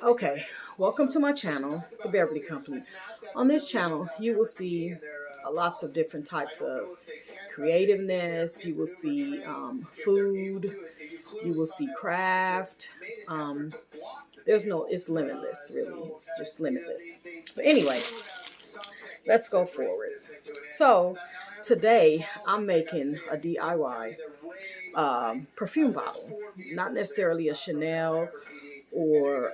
Okay, welcome to my channel, The Beverly Company. On this channel, you will see lots of different types of creativeness. You will see food. You will see craft. It's limitless, really. It's just limitless. But anyway, let's go forward. So today, I'm making a DIY perfume bottle, not necessarily a Chanel or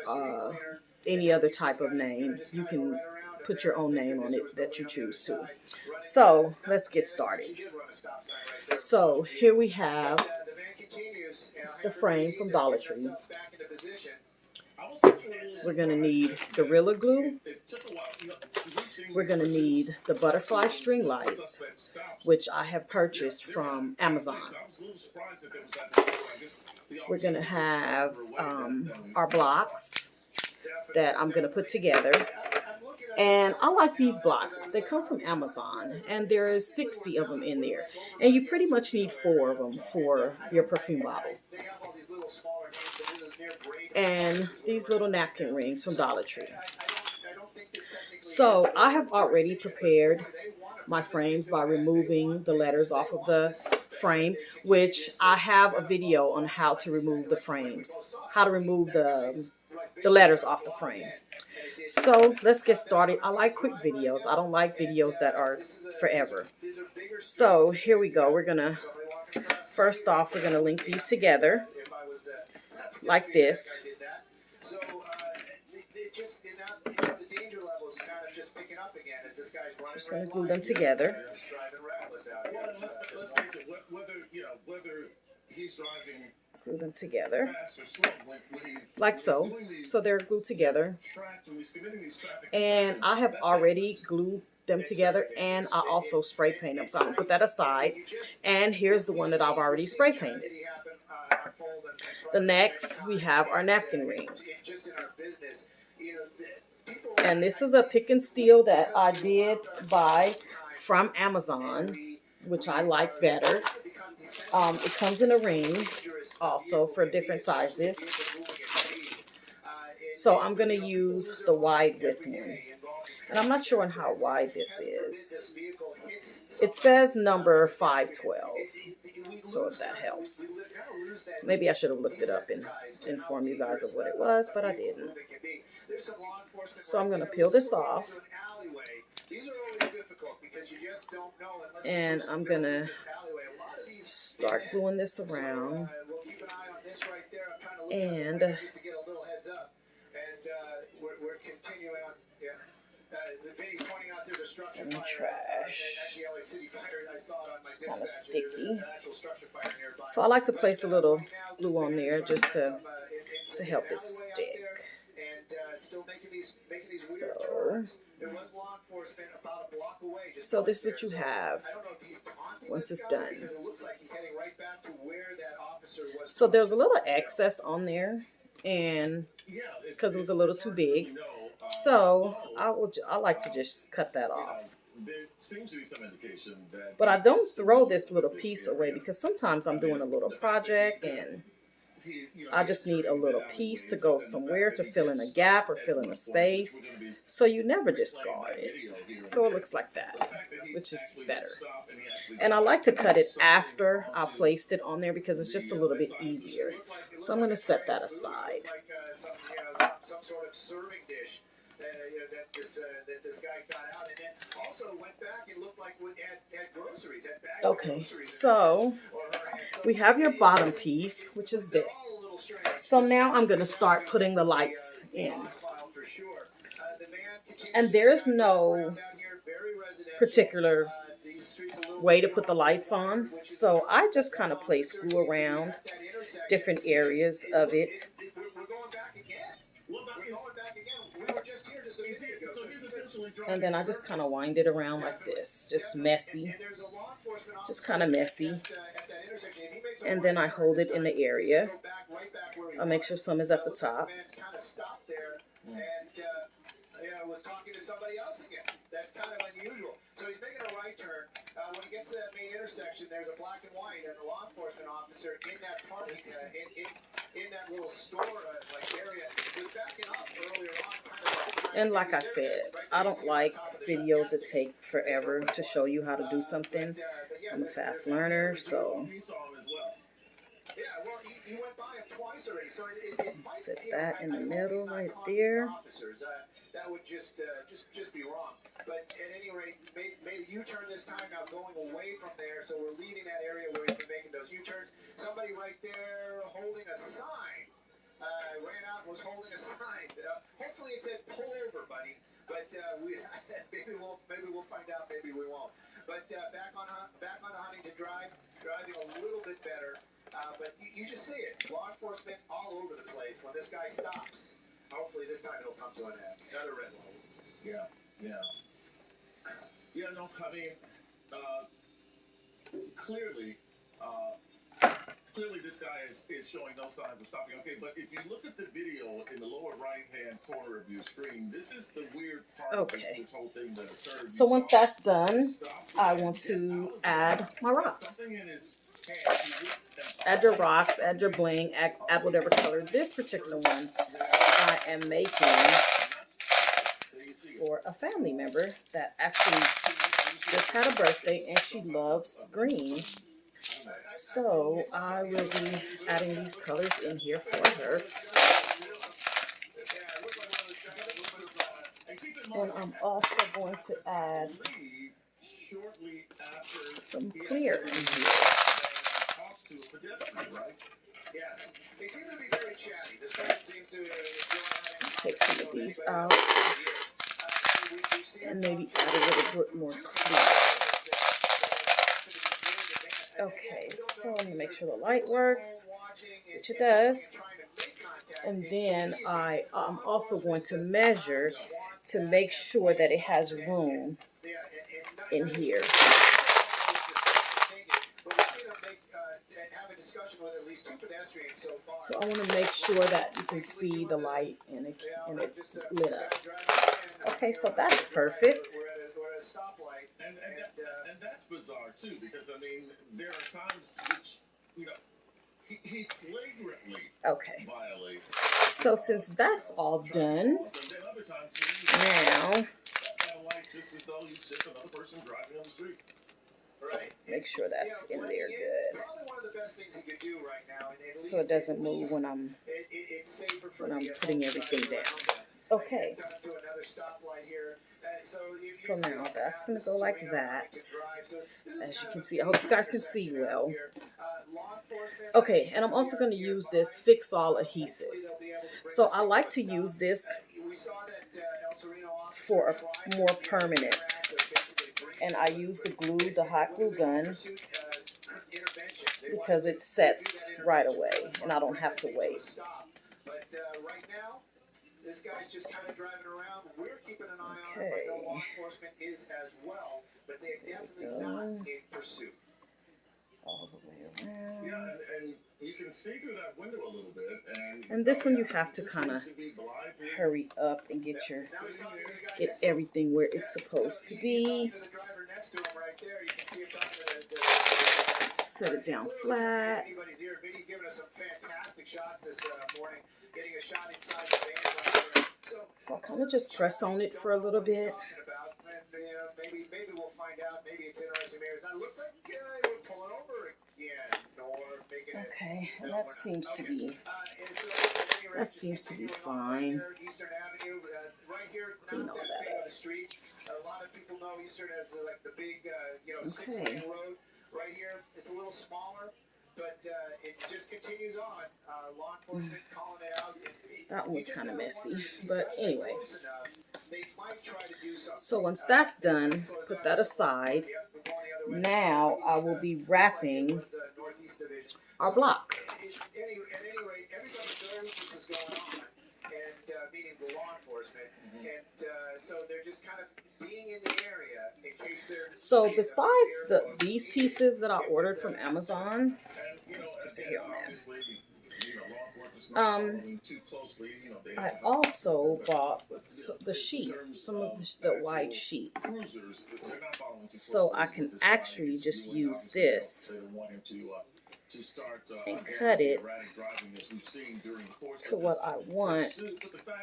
any other type of name. You can put your own name on it that you choose to. So let's get started. So here we have the frame from Dollar Tree. We're going to need Gorilla Glue. We're going to need the butterfly string lights, which I have purchased from Amazon. We're going to have our blocks that I'm going to put together. And I like these blocks. They come from Amazon, and there is 60 of them in there. And you pretty much need 4 of them for your perfume bottle. And these little napkin rings from Dollar Tree. So I have already prepared my frames by removing the letters off of the frame, which I have a video on how to remove the frames, how to remove the letters off the frame. So let's get started. I like quick videos. I don't like videos that are forever. So here we go. First off, we're gonna link these together like this. Just gonna glue them together. Glue them together like so. So they're glued together. And I have already glued them together, and I also spray paint them. So I'm gonna put that aside. And here's the one that I've already spray painted. The next, we have our napkin rings. And this is a pick and steal that I did buy from Amazon, which I like better. It comes in a ring also for different sizes. So I'm going to use the wide width one. And I'm not sure on how wide this is. It says number 512. So if that helps. Maybe I should have looked it up and informed you guys of what it was, but I didn't. So I'm going to peel this off. And I'm going to start gluing this around. And trash. It's kind of sticky. So I like to place a little glue on there just to help it stick. So this is what you have once it's done. So there's a little excess on there, and because it was a little too big, so I like to just cut that off. But I don't throw this little piece away because sometimes I'm doing a little project and I just need a little piece to go somewhere to fill in a gap or fill in a space. So you never discard it. So it looks like that, which is better. And I like to cut it after I placed it on there because it's just a little bit easier. So I'm going to set that aside. Okay, so we have your bottom piece, which is this. So now I'm going to start putting the lights in. And there's no particular way to put the lights on. So I just kind of place glue around different areas of it. And then I just kind of wind it around like this, just messy, just kind of messy. And then I hold it in the area. I'll make sure some is at the top. Was talking to somebody else again. That's kind of unusual. So he's making a right turn. When he gets to that main intersection, there's a black and white, and the law enforcement officer in that parking, in that little store like area, was backing up. And like I said, I don't like videos that take forever to show you how to do something. I'm a fast learner, so set that in the middle right there. That would just be wrong. But at any rate, made a U-turn this time, now going away from there. So we're leaving that area where he's been making those U-turns. Somebody right there holding a sign. Ran out and was holding a sign. Hopefully it said "pull over, buddy." But maybe we'll find out. Maybe we won't. But back on the Huntington Drive, driving a little bit better. But you just see it. Law enforcement all over the place when this guy stops. Hopefully this time it'll come to an end. Another red light. Yeah. No, I mean, clearly, this guy is showing no signs of stopping. Okay, but if you look at the video in the lower right-hand corner of your screen, this is the weird part of this whole thing that occurred. So once that's done, I want to add my rocks. Add your rocks, add your bling, add whatever color. This particular one I am making for a family member that actually just had a birthday and she loves green. So I will be adding these colors in here for her. And I'm also going to add some clear in here. Take some of these out and maybe add a little bit more clear. Okay, so I'm going to make sure the light works, which it does. And then I'm also going to measure to make sure that it has room in here. So I want to make sure that you can see the light and it's lit up. Okay, so that's perfect. And that's bizarre too, because I mean there are times which he flagrantly violates. So since that's all done, now make sure that's in there good, so it doesn't move when I'm putting everything down. Okay, so now that's going to go like that. As you can see, I hope you guys can see well. Okay, and I'm also going to use this Fix All adhesive. So I like to use this for a more permanent. And I use the glue, the hot glue gun, because it sets right away and I don't have to wait. But right now, this guy's just kind of driving around. We're keeping an eye on him, but law enforcement is as well, but they're definitely not in pursuit. All the way around. Yeah, and you can see through that window a little bit. And this one you have to kind of hurry up and get everything where it's supposed to be. Set it down flat. Vinny's giving us some fantastic shots this morning. Getting a shot inside the van. So I'll kind of just press on it for a little bit. Maybe we'll find out. Maybe it's interesting. It looks like we're pulling over again. Okay, and that seems to be fine. Clean all that up. A lot of people know Eastern as like the big, 6-lane road. Right here, it's a little smaller, but it just continues on. Law enforcement calling it out. That one was kind of messy, but anyway. So once that's done, put that aside. Now I will be wrapping our block. At any rate, everybody knows this is going on, and meaning the law enforcement, and so they're just kind of being in the area in case they're. So besides these pieces that I ordered from Amazon, I also bought the sheet, some of the white sheet, so I can actually just use this and cut it to what I want,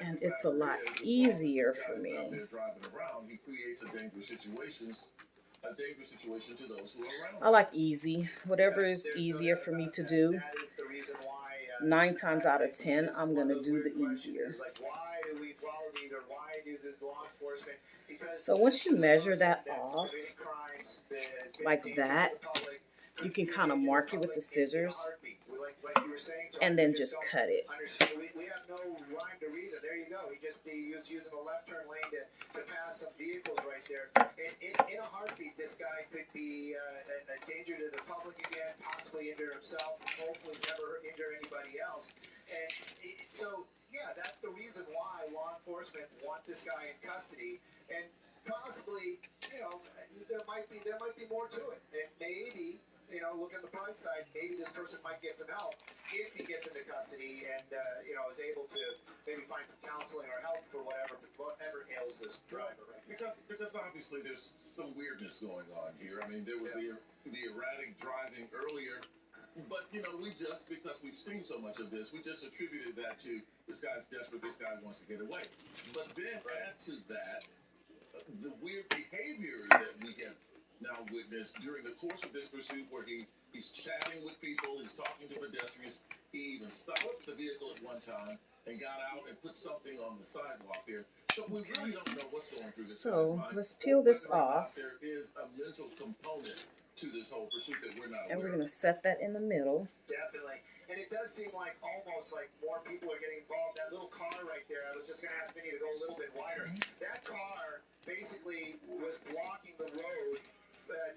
and it's a lot easier for me. I like easy. Whatever is easier for me to do. 9 times out of 10, I'm going to do the easier. So once you measure that off, like that, you can kind of mark it with the scissors and then just cut it. We have no rhyme to reason. There you go. He was using the left turn lane to pass some vehicles right there. In a heartbeat, this guy could be a danger to the public again, possibly injure himself, hopefully never injure anybody else. And so, yeah, that's the reason why law enforcement want this guy in custody. And possibly, there might be more to it. And maybe, look at the bright side. Maybe this person might get some help if he gets into custody and is able to maybe find some counseling or help for whatever ails this driver. Right? Because obviously there's some weirdness going on here. I mean, there was the erratic driving earlier. But, because we've seen so much of this, we just attributed that to this guy's desperate, this guy wants to get away. But then add to that the weird behavior that we have now witnessed during the course of this pursuit where he's chatting with people, he's talking to pedestrians. He even stopped the vehicle at one time and got out and put something on the sidewalk here. So we really don't know what's going through this guy's mind. Let's peel this off. There is a mental component to this whole pursuit that we're not aware of. And we're going to set that in the middle. Definitely. And it does seem like almost like more people are getting involved. That little car right there, I was just going to ask Vinny to go a little bit wider. That car basically was blocking the road,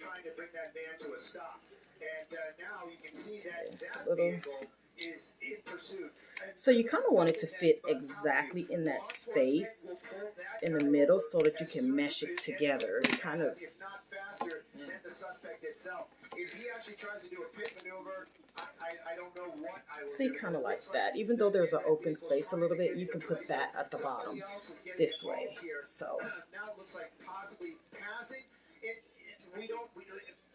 trying to bring that van to a stop. And now you can see that vehicle is in pursuit. So you kind of want it to fit exactly in that space in the middle so that you can mesh it together. Kind of. If not faster than the suspect itself. If he actually tries to do a pit maneuver, I don't know what I would see, kind of like that. Even though there's an open space a little bit, you can put that at the bottom this way. So now it looks like possibly passing.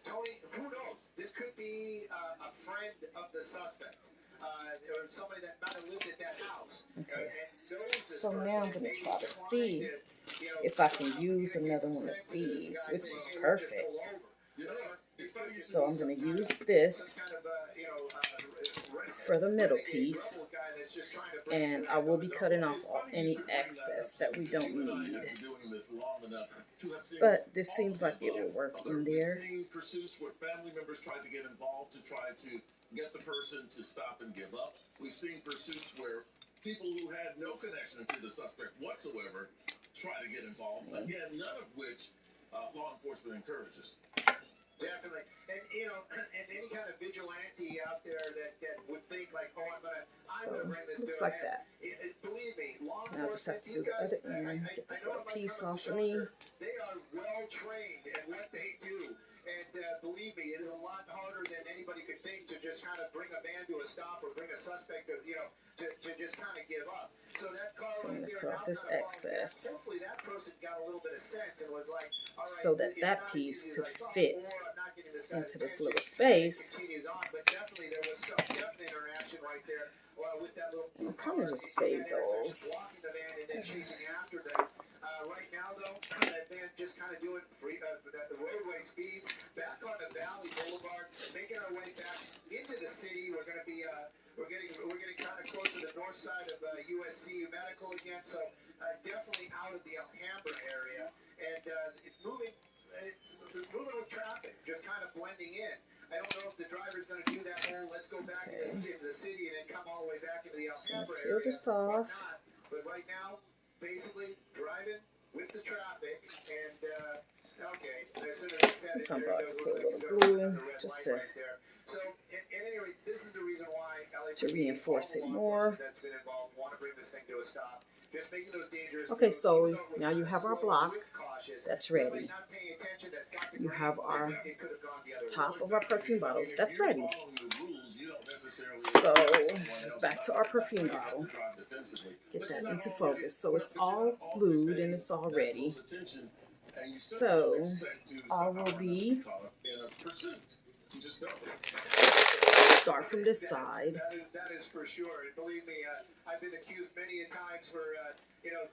Tony, who knows? This could be a friend of the suspect. Or somebody that might have lived at that house. Okay, so now I'm going to try to see if I can use another one of these, which is perfect. So I'm going to use this for the middle piece, and I will be cutting off any excess that we don't need. But this seems like it will work in there. Pursuits where family members tried to get involved to try to get the person to stop and give up. We've seen pursuits where people who had no connection to the suspect whatsoever try to get involved. Again, none of which law enforcement encourages. Definitely. And, and any kind of vigilante out there that would think like, oh, I'm gonna bring this looks to like that. Believe me, law Now I just have to do the other end, get this little piece off of me. They are well trained in what they do. And believe me, it is a lot harder than anybody could think to just kind of bring a man to a stop or bring a suspect to just kind of give up. So that car right there, cut off this excess. Hopefully that person got a little bit of sense and was like, all right, so that piece could fit into this little space. But definitely there was some definite interaction right there with that little. I'll kind of just save those. Blocking the van and then chasing after them. Right now, though, that van just kind of doing the roadway speeds back on the Valley Boulevard, making our way back into the city. We're going to be we're getting kind of close to the north side of USC Medical again, so definitely out of the Alhambra area, and it's moving with traffic, just kind of blending in. I don't know if the driver's going to do that whole let's go back into the city and then come all the way back into the Alhambra area. Peel this off. But right now, basically driving with the traffic, and okay, as soon as I said it, Sometimes I like to put a little glue just to so at any rate, this is the reason why reinforce it more. That's been involved want to bring this thing to a stop. Just making those dangerous. Okay, so now you have our block that's ready. You have our top of our perfume bottle that's ready. So back to our perfume bottle. Get that into focus. So it's all glued and it's all ready. Start from this side. That is for sure. And believe me, I've been accused many a times for,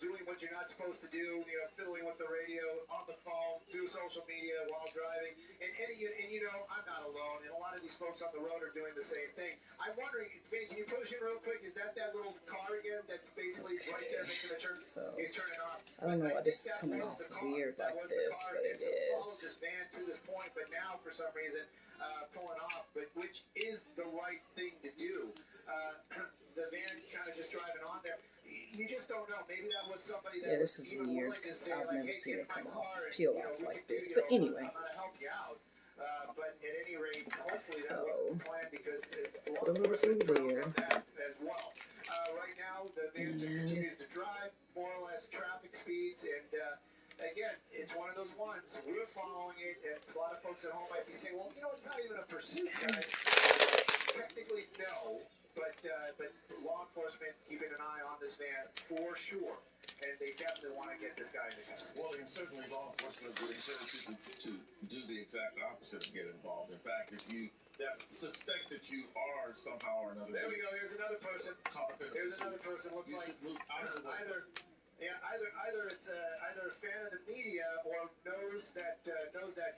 doing what you're not supposed to do, fiddling with the radio, on the phone, do social media while driving. And I'm not alone. And a lot of these folks on the road are doing the same thing. I'm wondering, Vinny, can you push it real quick? Is that little car again that's basically right there making the turn? So, He's turning off. I don't know why this is coming off weird like this, but it Followed is. this van to this point, but now for some reason pulling off, but which is the right thing to do. The van kind of just driving on there. You just don't know. Maybe that was somebody that Yeah, this is weird because I've never seen it come off, peel off like this. But anyway, I'm gonna help you out. But at any rate, hopefully that so wasn't the plan because put a little through there. that as well. Right now, the van just continues to drive more or less traffic speeds, and again, it's one of those ones. We're following it, and a lot of folks at home might be saying, "Well, it's not even a pursuit, guys." Technically, no, but law enforcement keeping an eye on this van for sure, and they definitely want to get this guy in the car. Well, and certainly law enforcement would encourage people to do the exact opposite and get involved. In fact, if you suspect that you are somehow or another, there we go. Here's another person. Caught up in Here's another person. Looks you like should move out of the way. either it's either a fan of the media or knows that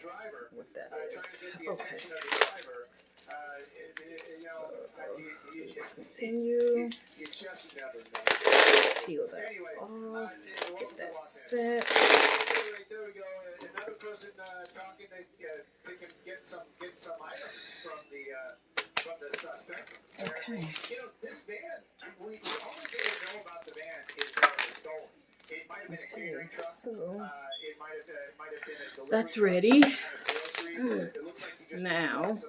driver. What that Trying is. to get the Okay. attention of the driver. Continue. You just never know. Peel that Anyway, off. Get that set. There we go. Another person talking that they can get some items from the suspect. Okay. This van, the only thing we know about the van is that it was stolen. It might have been a catering truck. So It might have been a delivery that's truck, ready. kind of groceries. It looks like you just Now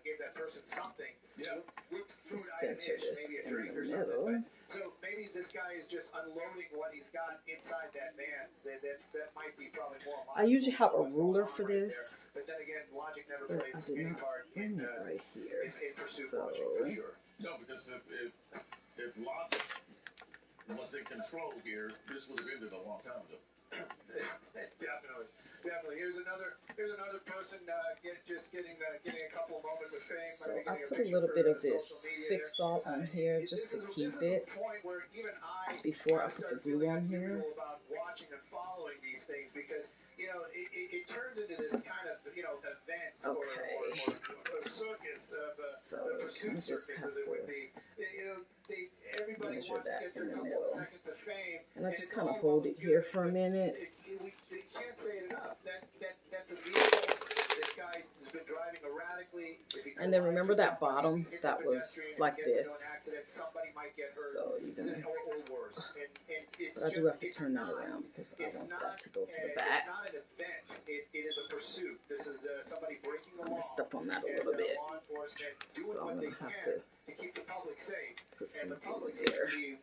gave that person something. Yeah. Looked to food center item-ish, this maybe a in drink the or something. middle. So maybe this guy is just unloading what he's got inside that van. That might be probably more. I usually have a ruler for this, But then again, logic never but plays I did any not part bring in it right here. pursuit So logic for sure. No, because if logic was in control here, this would have ended a long time ago. Definitely. Here's another person getting a couple of moments of fame. So Maybe I getting a put a picture little for bit of social this media fix there. all on here just to keep This is it a point where even I before I put the start glue feeling on here. unusual about watching and following these things because it turns into this kind of event or a circus of So a you pursuit just circus have as it to would be. Everybody measure wants to that get in their the couple of middle. seconds of fame. And I And just it's kind of all hold well it and here good, for a minute. we can't say it enough. That's a vehicle. This guy has been driving erratically. And then remember that bottom that was like this. Somebody might get hurt. So you're gonna, Or worse. but I do have to turn that around because I want that to go to the back. It's not an event. It is a pursuit. This is somebody breaking the I law. messed up on that a And little bit. law enforcement doing So I'm what they gonna have can to keep the public safe. put And some the glue public seems there. to be,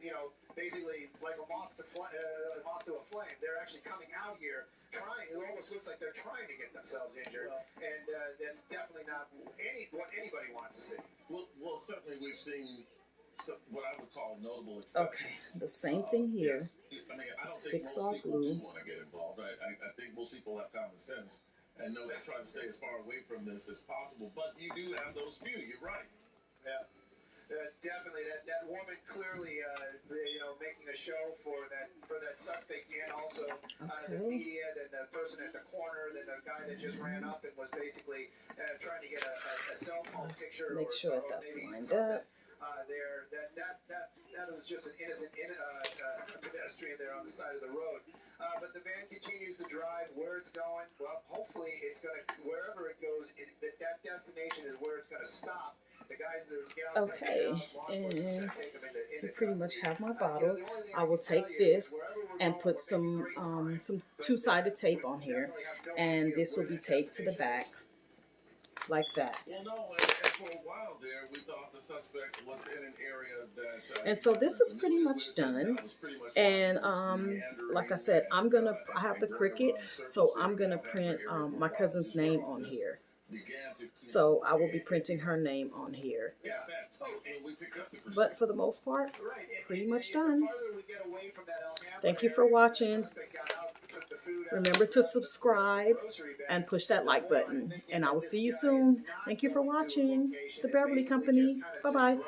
basically like a moth to a flame. They're actually coming out here trying. It almost looks like they're trying to get themselves injured, and that's definitely not what anybody wants to see. Well, certainly we've seen what I would call notable exceptions. Okay, the same thing here. I mean, I don't Just think fix most our people glue. do want to get involved. I think most people have common sense and know to try to stay as far away from this as possible. But you do have those few. You're right. Yeah. Definitely, that woman clearly, making a show for that suspect, and also the Okay. media, then the person at the corner, then the guy that just ran up and was basically trying to get a cell phone Let's picture. make sure that that's maybe lined something, up. There, that was just an innocent pedestrian there on the side of the road. But the van continues to drive. Where it's going, well, hopefully it's going to, wherever it goes, that destination is where it's going to stop. The guys, the gals, Okay, and you pretty much have my bottle. I will take this and put some two-sided tape on here, and this will be taped to the back like that. Well, no, and for a while there, we thought the suspect was in an area that. And so this is pretty much done. And like I said, I have the Cricut, so I'm gonna print my cousin's name on here. So I will be printing her name on here. But for the most part, pretty much done. Thank you for watching. Remember to subscribe and push that like button. And I will see you soon. Thank you for watching The Beverly Company. Bye-bye.